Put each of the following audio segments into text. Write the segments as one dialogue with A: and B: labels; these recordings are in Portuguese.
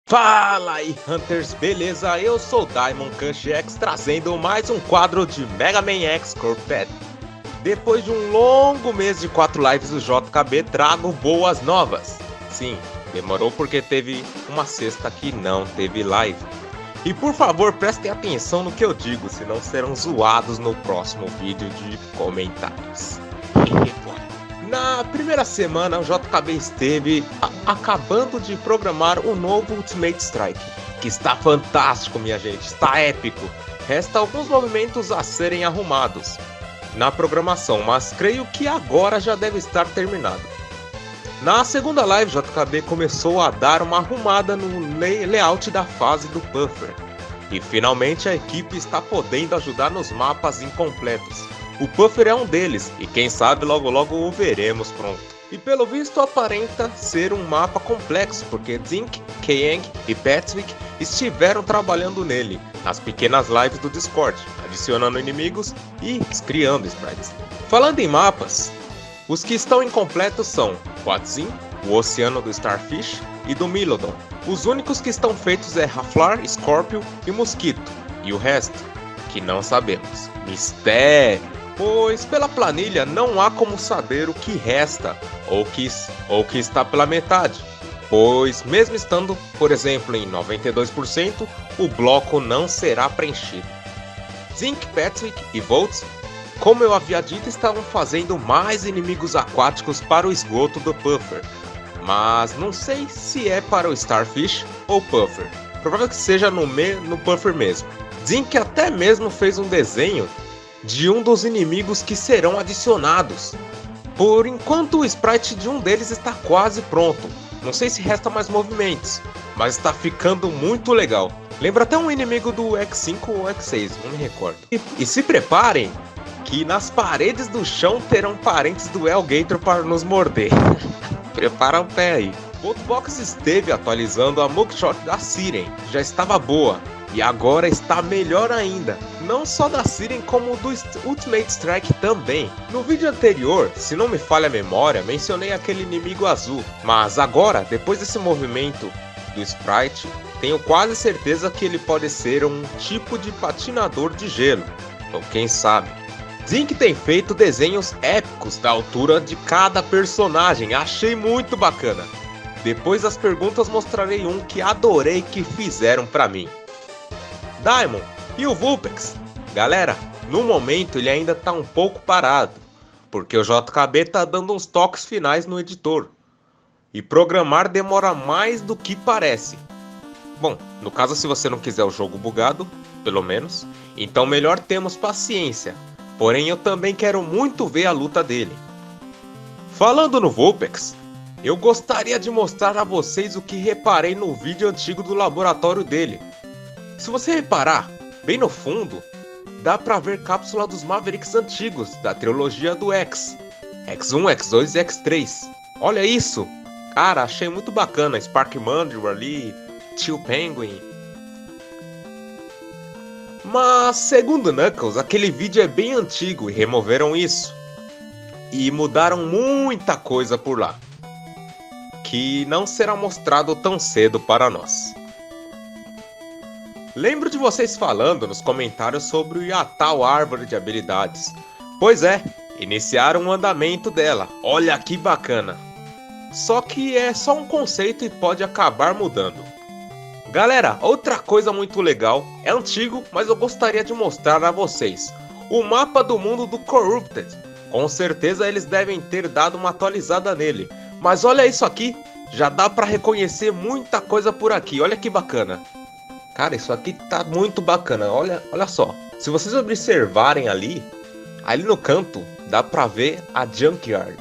A: Fala aí, Hunters, beleza? Eu sou Diamond Kush X, trazendo mais um quadro de Mega Man X Corped. Depois de um longo mês de 4 lives do JKB, trago boas novas. Sim, demorou porque teve uma sexta que não teve live. E por favor, prestem atenção no que eu digo, senão serão zoados no próximo vídeo de comentários. Na primeira semana, o JKB esteve acabando de programar o novo Ultimate Strike, que está fantástico, minha gente, está épico. Resta alguns movimentos a serem arrumados na programação, mas creio que agora já deve estar terminado. Na segunda live, o JKB começou a dar uma arrumada no layout da fase do Puffer, e finalmente a equipe está podendo ajudar nos mapas incompletos. O Puffer é um deles, e quem sabe logo logo o veremos pronto. E pelo visto aparenta ser um mapa complexo, porque Zink, Keyang e Patrick estiveram trabalhando nele, nas pequenas lives do Discord, adicionando inimigos e criando sprites. Falando em mapas, os que estão incompletos são Quatzin, o Oceano do Starfish e do Milodon. Os únicos que estão feitos é Raflar, Scorpio e Mosquito, e o resto, que não sabemos. Mistério! Pois pela planilha não há como saber o que resta ou que está pela metade, pois mesmo estando, por exemplo, em 92%, o bloco não será preenchido. Zink, Patrick e Volts, como eu havia dito, estavam fazendo mais inimigos aquáticos para o esgoto do Puffer, mas não sei se é para o Starfish ou Puffer, provável que seja no Puffer mesmo. Zink até mesmo fez um desenho de um dos inimigos que serão adicionados. Por enquanto o sprite de um deles está quase pronto. Não sei se resta mais movimentos, mas está ficando muito legal. Lembra até um inimigo do X5 ou X6, não me recordo. E se preparem, que nas paredes do chão terão parentes do Elgator para nos morder. Prepara o pé aí. O Box esteve atualizando a mugshot da Siren, já estava boa. E agora está melhor ainda, não só da Siren como do Ultimate Strike também. No vídeo anterior, se não me falha a memória, mencionei aquele inimigo azul. Mas agora, depois desse movimento do sprite, tenho quase certeza que ele pode ser um tipo de patinador de gelo. Ou quem sabe. Zink tem feito desenhos épicos da altura de cada personagem, achei muito bacana. Depois das perguntas mostrarei um que adorei que fizeram pra mim. Diamond e o Vulpix. Galera, no momento ele ainda tá um pouco parado, porque o JKB tá dando uns toques finais no editor. E programar demora mais do que parece. Bom, no caso se você não quiser o jogo bugado, pelo menos, então melhor termos paciência. Porém eu também quero muito ver a luta dele. Falando no Vulpix, eu gostaria de mostrar a vocês o que reparei no vídeo antigo do laboratório dele. Se você reparar, bem no fundo, dá pra ver cápsula dos Mavericks antigos, da trilogia do X. X1, X2 e X3. Olha isso! Cara, achei muito bacana, Spark Mandrill ali, Tio Penguin. Mas, segundo Knuckles, aquele vídeo é bem antigo e removeram isso. E mudaram muita coisa por lá, que não será mostrado tão cedo para nós. Lembro de vocês falando nos comentários sobre a tal árvore de habilidades. Pois é, iniciaram o andamento dela, olha que bacana. Só que é só um conceito e pode acabar mudando. Galera, outra coisa muito legal, é antigo, mas eu gostaria de mostrar a vocês. O mapa do mundo do Corrupted. Com certeza eles devem ter dado uma atualizada nele. Mas olha isso aqui, já dá pra reconhecer muita coisa por aqui, olha que bacana. Cara, isso aqui tá muito bacana, olha só. Se vocês observarem ali no canto, dá pra ver a Junkyard.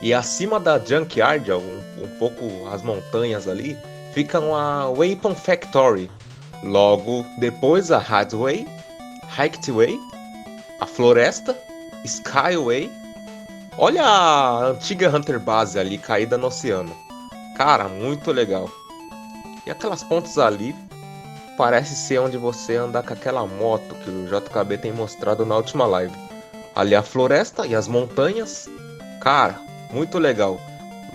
A: E acima da Junkyard, um pouco as montanhas ali, ficam a Weapon Factory. Logo depois a Hideaway, Hicktway, a Floresta, Skyway. Olha a antiga Hunter Base ali, caída no oceano. Cara, muito legal. E aquelas pontes ali, parece ser onde você anda com aquela moto que o JKB tem mostrado na última live. Ali a floresta e as montanhas. Cara, muito legal.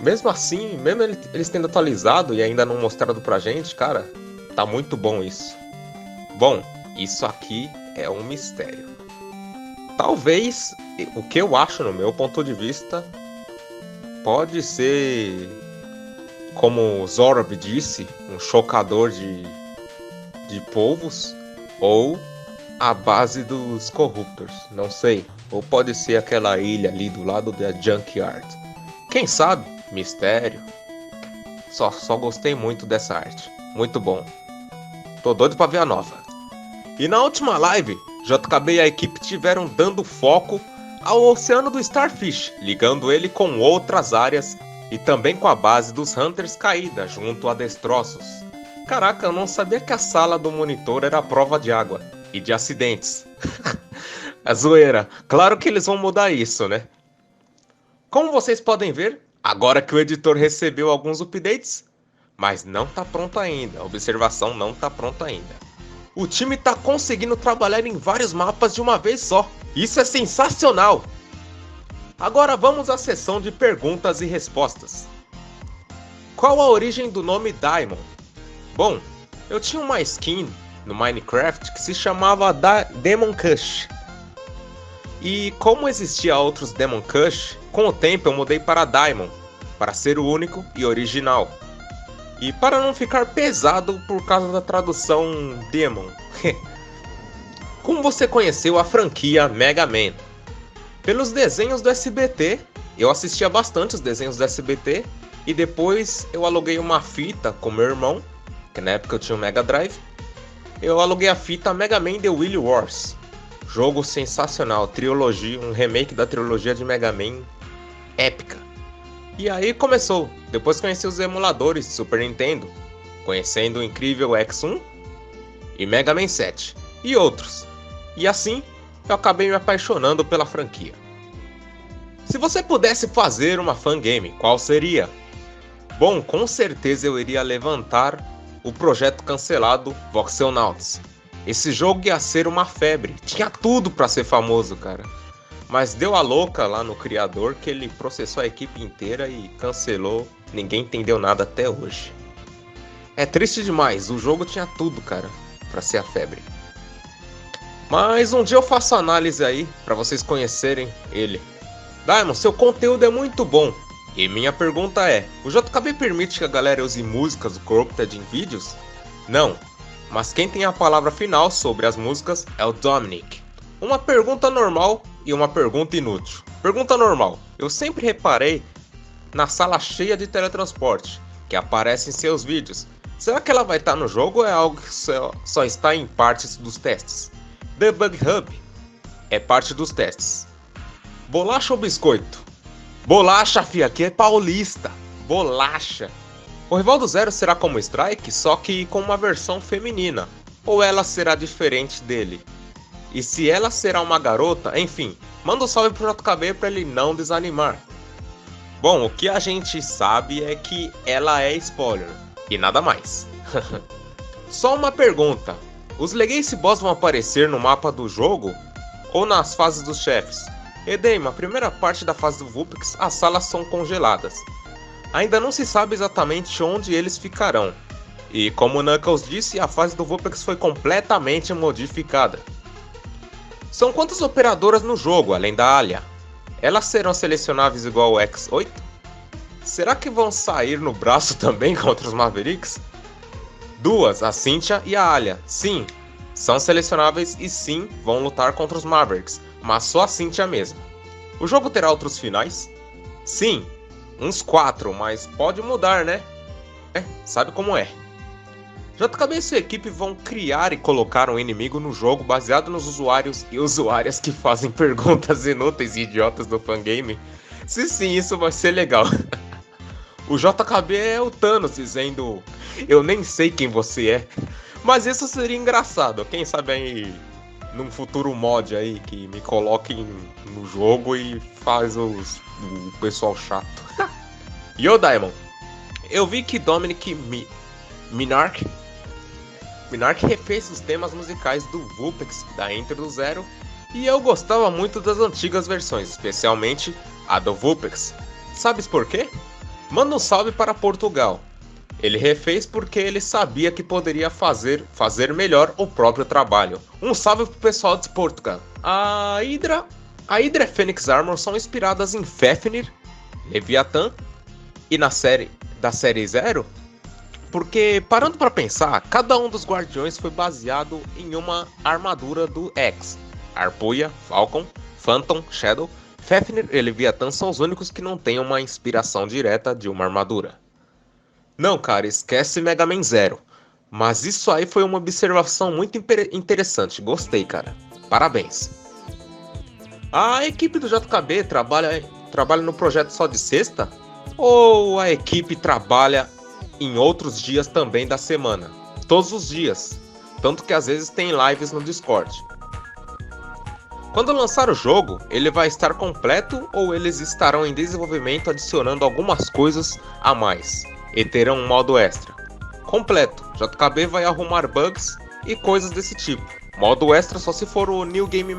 A: mesmo assim, mesmo eles tendo atualizado e ainda não mostrado pra gente, cara, tá muito bom isso. Bom, isso aqui é um mistério. Talvez, o que eu acho no meu ponto de vista, pode ser, como Zorob disse, um chocador de povos, ou a base dos Corruptors, não sei. Ou pode ser aquela ilha ali do lado da Junkyard. Quem sabe? Mistério. Só gostei muito dessa arte. Muito bom. Tô doido pra ver a nova. E na última live, JKB e a equipe tiveram dando foco ao Oceano do Starfish, ligando ele com outras áreas e também com a base dos Hunters caída junto a destroços. Caraca, eu não sabia que a sala do monitor era a prova de água e de acidentes. A zoeira. Claro que eles vão mudar isso, né? Como vocês podem ver, agora que o editor recebeu alguns updates, mas não tá pronto ainda. A observação não tá pronta ainda. O time tá conseguindo trabalhar em vários mapas de uma vez só. Isso é sensacional! Agora vamos à sessão de perguntas e respostas. Qual a origem do nome Daimon? Bom, eu tinha uma skin no Minecraft que se chamava Demon Kush. E como existia outros Demon Kush, com o tempo eu mudei para Daimon, para ser o único e original. E para não ficar pesado por causa da tradução Demon. Como você conheceu a franquia Mega Man? Pelos desenhos do SBT, eu assistia bastante os desenhos do SBT, e depois eu aluguei uma fita com meu irmão, que na época eu tinha um Mega Drive. Eu aluguei a fita Mega Man The Wily Wars. Jogo sensacional, trilogia, um remake da trilogia de Mega Man épica. E aí começou, depois conheci os emuladores de Super Nintendo, conhecendo o incrível X1 e Mega Man 7 e outros. E assim, eu acabei me apaixonando pela franquia. Se você pudesse fazer uma fangame, qual seria? Bom, com certeza eu iria levantar o projeto cancelado Voxelnauts. Esse jogo ia ser uma febre, tinha tudo pra ser famoso, cara. Mas deu a louca lá no criador que ele processou a equipe inteira e cancelou. Ninguém entendeu nada até hoje. É triste demais, o jogo tinha tudo, cara, pra ser a febre. Mas um dia eu faço análise aí, pra vocês conhecerem ele. Daimon, seu conteúdo é muito bom. E minha pergunta é, o JKB permite que a galera use músicas do Corrupted em vídeos? Não, mas quem tem a palavra final sobre as músicas é o Dominic. Uma pergunta normal e uma pergunta inútil. Pergunta normal, eu sempre reparei na sala cheia de teletransporte, que aparece em seus vídeos. Será que ela vai estar no jogo ou é algo que só está em partes dos testes? Debug Hub é parte dos testes. Bolacha ou biscoito? Bolacha, fia, aqui é paulista. Bolacha. O Rival do Zero será como Strike, só que com uma versão feminina. Ou ela será diferente dele? E se ela será uma garota, enfim, manda um salve pro JKB pra ele não desanimar. Bom, o que a gente sabe é que ela é spoiler, e nada mais. Só uma pergunta, os Legacy Boss vão aparecer no mapa do jogo? Ou nas fases dos chefes? Edema, a primeira parte da fase do Vulpix, as salas são congeladas. Ainda não se sabe exatamente onde eles ficarão. E como o Knuckles disse, a fase do Vulpix foi completamente modificada. São quantas operadoras no jogo, além da Alia? Elas serão selecionáveis igual o X8? Será que vão sair no braço também contra os Mavericks? Duas, a Cynthia e a Alia. Sim, são selecionáveis e sim, vão lutar contra os Mavericks, mas só a Cynthia mesmo. O jogo terá outros finais? Sim, uns 4, mas pode mudar, né? Sabe como é. JKB e sua equipe vão criar e colocar um inimigo no jogo baseado nos usuários e usuárias que fazem perguntas inúteis e idiotas do fangame. Se sim, isso vai ser legal. O JKB é o Thanos dizendo, eu nem sei quem você é. Mas isso seria engraçado, quem sabe aí num futuro mod aí que me coloquem no jogo e faz o pessoal chato. Yo, Daimon, eu vi que Dominic Minark refez os temas musicais do Vulpix, da Enter do Zero, e eu gostava muito das antigas versões, especialmente a do Vulpix. Sabes por quê? Manda um salve para Portugal. Ele refez porque ele sabia que poderia fazer melhor o próprio trabalho. Um salve pro pessoal de Portugal. A Hydra e Phoenix Armor são inspiradas em Fafnir, Leviathan e da série Zero, porque, parando para pensar, cada um dos guardiões foi baseado em uma armadura do X. Arpuia, Falcon, Phantom, Shadow, Fafnir e Leviathan são os únicos que não têm uma inspiração direta de uma armadura. Não, cara, esquece Mega Man Zero. Mas isso aí foi uma observação muito interessante. Gostei, cara. Parabéns. A equipe do JKB trabalha no projeto só de sexta? Ou a equipe trabalha em outros dias também da semana? Todos os dias. Tanto que às vezes tem lives no Discord. Quando lançar o jogo, ele vai estar completo ou eles estarão em desenvolvimento adicionando algumas coisas a mais? E terão um modo extra. Completo, JKB vai arrumar bugs e coisas desse tipo. Modo extra só se for o New Game+.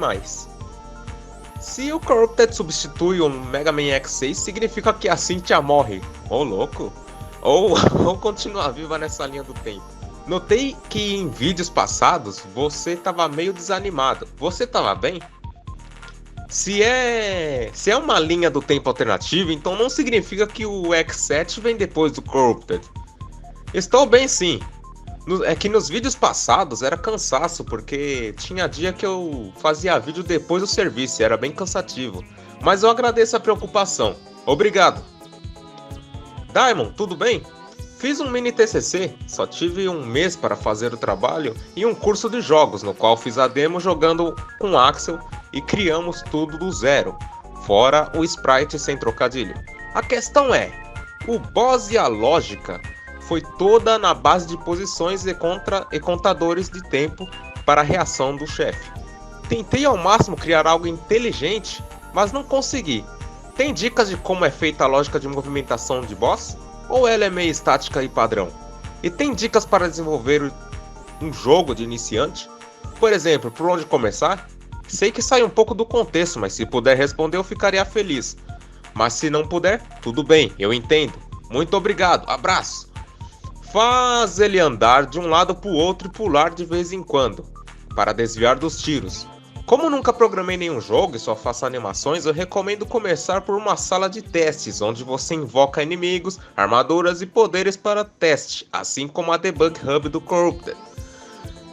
A: Se o Corrupted substitui o Mega Man X6, significa que a Cynthia morre. Ô louco! Ou continua viva nessa linha do tempo. Notei que em vídeos passados você tava meio desanimado. Você tava bem? Se é uma linha do tempo alternativa, então não significa que o X7 vem depois do Corrupted. Estou bem sim. É que nos vídeos passados era cansaço, porque tinha dia que eu fazia vídeo depois do serviço e era bem cansativo. Mas eu agradeço a preocupação. Obrigado. Daimon, tudo bem? Fiz um mini TCC, só tive um mês para fazer o trabalho e um curso de jogos, no qual fiz a demo jogando com Axel e criamos tudo do zero, fora o sprite sem trocadilho. A questão é, o boss e a lógica foi toda na base de posições e contadores de tempo para a reação do chefe. Tentei ao máximo criar algo inteligente, mas não consegui. Tem dicas de como é feita a lógica de movimentação de boss? Ou ela é meio estática e padrão? E tem dicas para desenvolver um jogo de iniciante? Por exemplo, por onde começar? Sei que sai um pouco do contexto, mas se puder responder eu ficaria feliz. Mas se não puder, tudo bem, eu entendo. Muito obrigado, abraço! Faz ele andar de um lado para o outro e pular de vez em quando, para desviar dos tiros. Como nunca programei nenhum jogo e só faço animações, eu recomendo começar por uma sala de testes, onde você invoca inimigos, armaduras e poderes para teste, assim como a Debug Hub do Corrupted.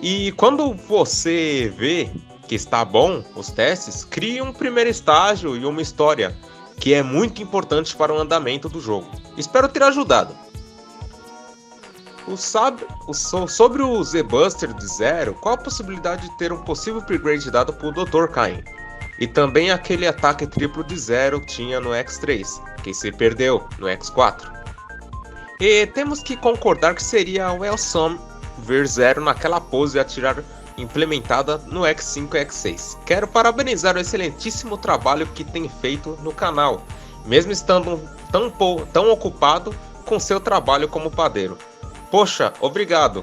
A: E quando você vê que está bom os testes, crie um primeiro estágio e uma história, que é muito importante para o andamento do jogo. Espero ter ajudado. Sobre o Z-Buster de Zero, qual a possibilidade de ter um possível upgrade dado por Dr. Cain? E também aquele ataque triplo de Zero tinha no X3, que se perdeu no X4. E temos que concordar que seria o Elsome ver Zero naquela pose e atirar implementada no X5 e X6. Quero parabenizar o excelentíssimo trabalho que tem feito no canal, mesmo estando tão ocupado com seu trabalho como padeiro. Poxa, obrigado.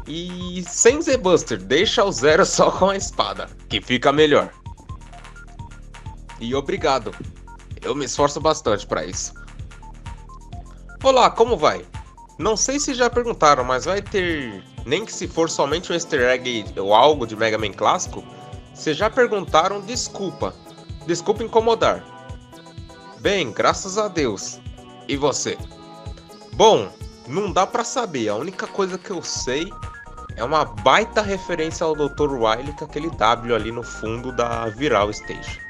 A: E sem Z-Buster, deixa o Zero só com a espada, que fica melhor. E obrigado. Eu me esforço bastante para isso. Olá, como vai? Não sei se já perguntaram, mas vai ter, nem que se for somente um easter egg ou algo de Mega Man clássico? Se já perguntaram, desculpa. Desculpa incomodar. Bem, graças a Deus. E você? Bom, não dá pra saber, a única coisa que eu sei é uma baita referência ao Dr. Wily com aquele W ali no fundo da Viral Stage.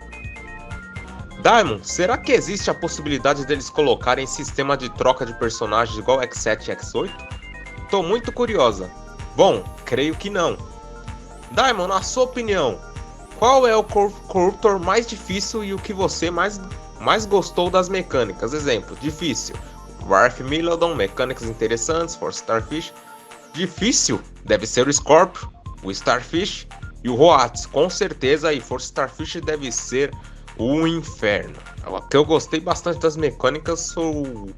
A: Daimon, será que existe a possibilidade deles colocarem sistema de troca de personagens igual X7 e X8? Tô muito curiosa. Bom, creio que não. Daimon, na sua opinião, qual é o Corruptor mais difícil e o que você mais gostou das mecânicas? Exemplo, difícil. Wrath Milodon, mecânicas interessantes, for Starfish. Difícil deve ser o Scorpio, o Starfish e o Roats, com certeza, e for Starfish deve ser o inferno. O que eu gostei bastante das mecânicas foi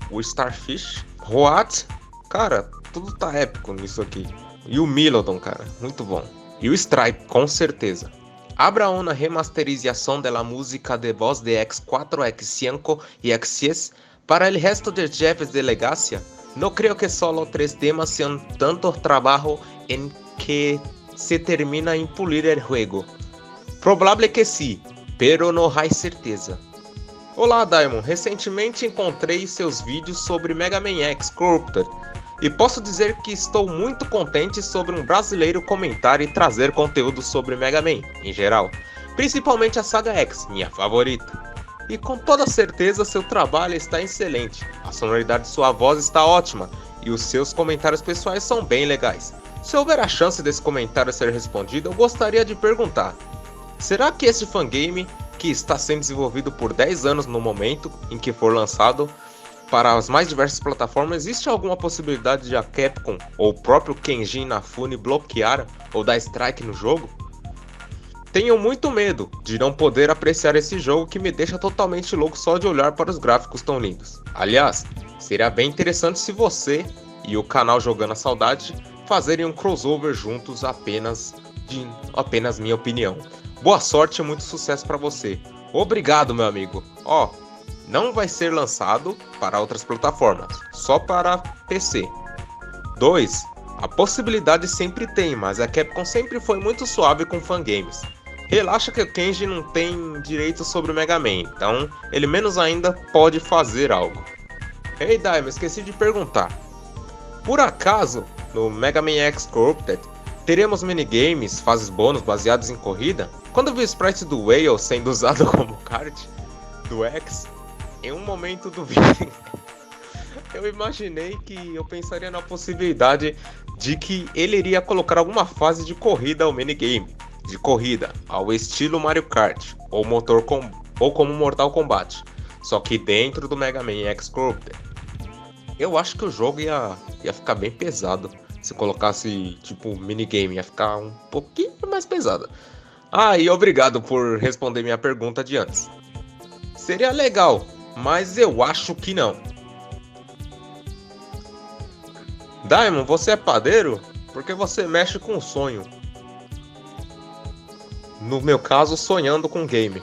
A: o Starfish, Roats, cara, tudo tá épico nisso aqui. E o Milodon, cara, muito bom. E o Stripe, com certeza. Abra una remasterização da música de voz de X4, X5 e X6 Para el resto de jefes de Legacia, no creo que solo 3 temas sean tanto trabajo en que se termina en pulir el juego. Probable que sim, pero não há certeza. Olá Daimon, recentemente encontrei seus vídeos sobre Mega Man X Corrupted e posso dizer que estou muito contente sobre um brasileiro comentar e trazer conteúdo sobre Mega Man em geral, principalmente a saga X, minha favorita. E com toda certeza seu trabalho está excelente, a sonoridade de sua voz está ótima e os seus comentários pessoais são bem legais. Se houver a chance desse comentário ser respondido, eu gostaria de perguntar: será que esse fangame, que está sendo desenvolvido por 10 anos no momento em que for lançado para as mais diversas plataformas, existe alguma possibilidade de a Capcom ou o próprio Kenji Inafune bloquear ou dar strike no jogo? Tenho muito medo de não poder apreciar esse jogo que me deixa totalmente louco só de olhar para os gráficos tão lindos. Aliás, seria bem interessante se você e o canal Jogando a Saudade fazerem um crossover juntos, apenas minha opinião. Boa sorte e muito sucesso para você. Obrigado, meu amigo. Não vai ser lançado para outras plataformas, só para PC. 2. A possibilidade sempre tem, mas a Capcom sempre foi muito suave com fangames. Relaxa que o Kenji não tem direito sobre o Mega Man, então ele menos ainda pode fazer algo. Hey Daimon, esqueci de perguntar. Por acaso, no Mega Man X Corrupted, teremos minigames, fases bônus baseados em corrida? Quando eu vi o sprite do Whale sendo usado como kart do X, em um momento do vídeo, eu imaginei que eu pensaria na possibilidade de que ele iria colocar alguma fase de corrida ao minigame, de corrida, ao estilo Mario Kart, ou como Mortal Kombat, só que dentro do Mega Man X Corrupted. Eu acho que o jogo ia ficar bem pesado. Se colocasse tipo minigame, ia ficar um pouquinho mais pesado. E obrigado por responder minha pergunta de antes. Seria legal, mas eu acho que não. Daimon, você é padeiro? Porque você mexe com sonho. No meu caso, sonhando com game.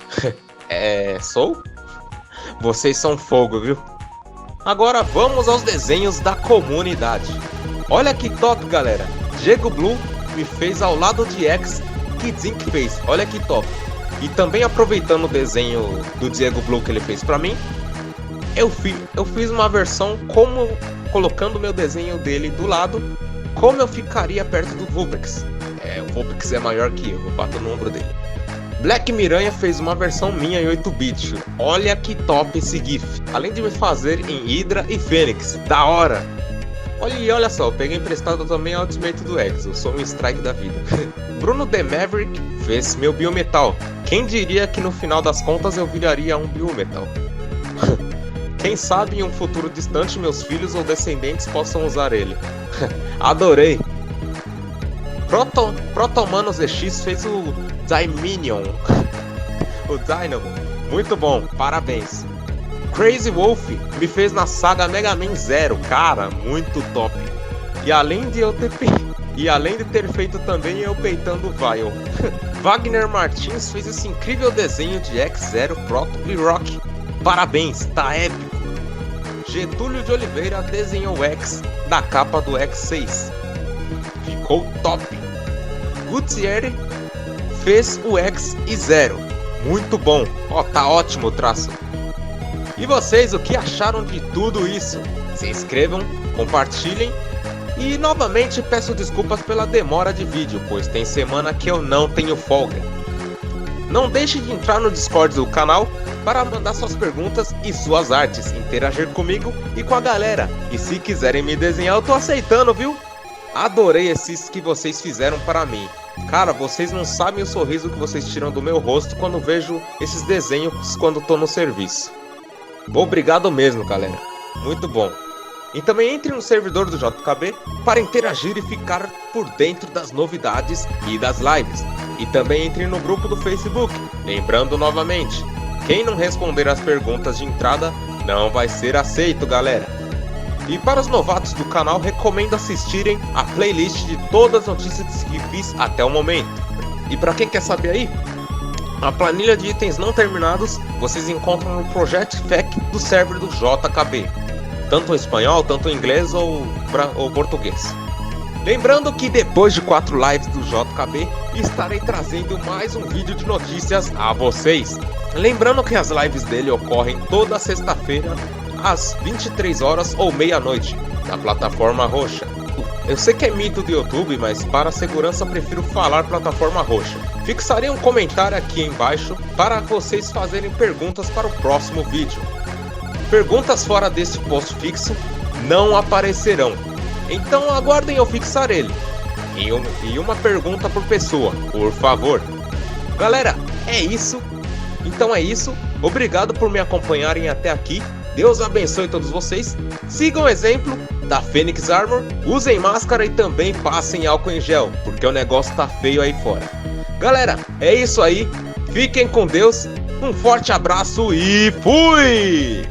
A: Sou? Vocês são fogo, viu? Agora vamos aos desenhos da comunidade. Olha que top, galera. Diego Blue me fez ao lado de X que Zink fez. Olha que top. E também aproveitando o desenho do Diego Blue que ele fez pra mim, eu fiz uma versão colocando o meu desenho dele do lado, como eu ficaria perto do Vulpix. O Vulpix é maior que eu bato no ombro dele. Black Miranha fez uma versão minha em 8-bit. Olha que top esse GIF. Além de me fazer em Hydra e Fênix. Da hora! Olha só, eu peguei emprestado também a Ultimate do X. Eu sou um strike da vida. Bruno The Maverick fez meu Biometal. Quem diria que no final das contas eu viraria um Biometal? Quem sabe em um futuro distante meus filhos ou descendentes possam usar ele. Adorei! Protomano ZX fez o Daiminion. O Dynamo. Muito bom, parabéns. Crazy Wolf me fez na saga Mega Man Zero. Cara, muito top. E além de ter feito também eu peitando o Vile. Wagner Martins fez esse incrível desenho de X-Zero, Proto e Rock. Parabéns, tá épico. Getúlio de Oliveira desenhou o X da capa do X6. Ficou top. Gutierre fez o X e Zero. Muito bom. Tá ótimo o traço. E vocês, o que acharam de tudo isso? Se inscrevam, compartilhem e novamente peço desculpas pela demora de vídeo, pois tem semana que eu não tenho folga. Não deixe de entrar no Discord do canal para mandar suas perguntas e suas artes, interagir comigo e com a galera. E se quiserem me desenhar, eu tô aceitando, viu? Adorei esses que vocês fizeram para mim. Cara, vocês não sabem o sorriso que vocês tiram do meu rosto quando vejo esses desenhos quando tô no serviço. Obrigado mesmo, galera. Muito bom. E também entre no servidor do JKB para interagir e ficar por dentro das novidades e das lives. E também entre no grupo do Facebook. Lembrando novamente, quem não responder as perguntas de entrada não vai ser aceito, galera. E para os novatos do canal, recomendo assistirem a playlist de todas as notícias que fiz até o momento. E para quem quer saber aí, A planilha de itens não terminados vocês encontram no Project Fac do server do JKB, tanto em espanhol, tanto em inglês ou português. Lembrando que depois de 4 lives do JKB, estarei trazendo mais um vídeo de notícias a vocês. Lembrando que as lives dele ocorrem toda sexta-feira às 23 horas ou meia-noite, na plataforma roxa. Eu sei que é mito do YouTube, mas para a segurança prefiro falar plataforma roxa. Fixarei um comentário aqui embaixo para vocês fazerem perguntas para o próximo vídeo. Perguntas fora desse post fixo não aparecerão, então aguardem eu fixar ele. E uma pergunta por pessoa, por favor. Galera, é isso. Então é isso. Obrigado por me acompanharem até aqui. Deus abençoe todos vocês. Sigam o exemplo da Fênix Armor. Usem máscara e também passem álcool em gel, porque o negócio tá feio aí fora. Galera, é isso aí. Fiquem com Deus. Um forte abraço e fui!